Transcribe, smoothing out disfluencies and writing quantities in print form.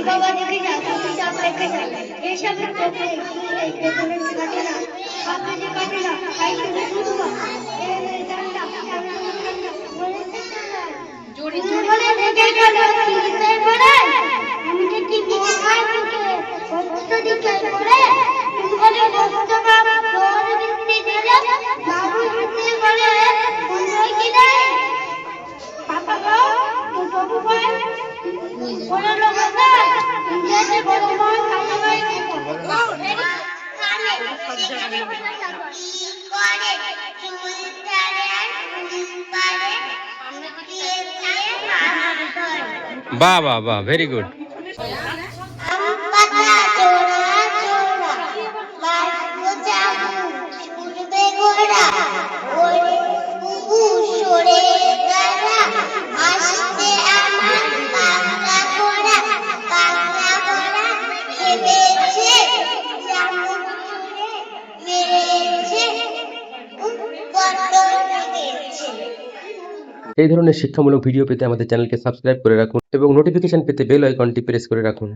বাবা দেখে যা তুমি চাপ রেখে যা এসবের চোখে এই বেতনের কাটে না বাতাসে কাটে না তাই শুধু শুধু বলে রেখে গেল চিনতে পারে আমি কি মহান থেকে কষ্ট দিতে পারে তুমি বলে কষ্ট বাবা তোর বৃত্তি দিলে বাবু বৃত্তি বলে বন্ধই কি দেয় পাপা গো বাবু ভাই বলে লোক ইন্ডিয়াতে বর্তমান কামাই বাহ বাহ বাহ ভেরি গুড। এই ধরনের শিক্ষামূলক ভিডিও পেতে আমাদের চ্যানেলকে সাবস্ক্রাইব করে রাখুন এবং নোটিফিকেশন পেতে বেল আইকনটি প্রেস করে রাখুন।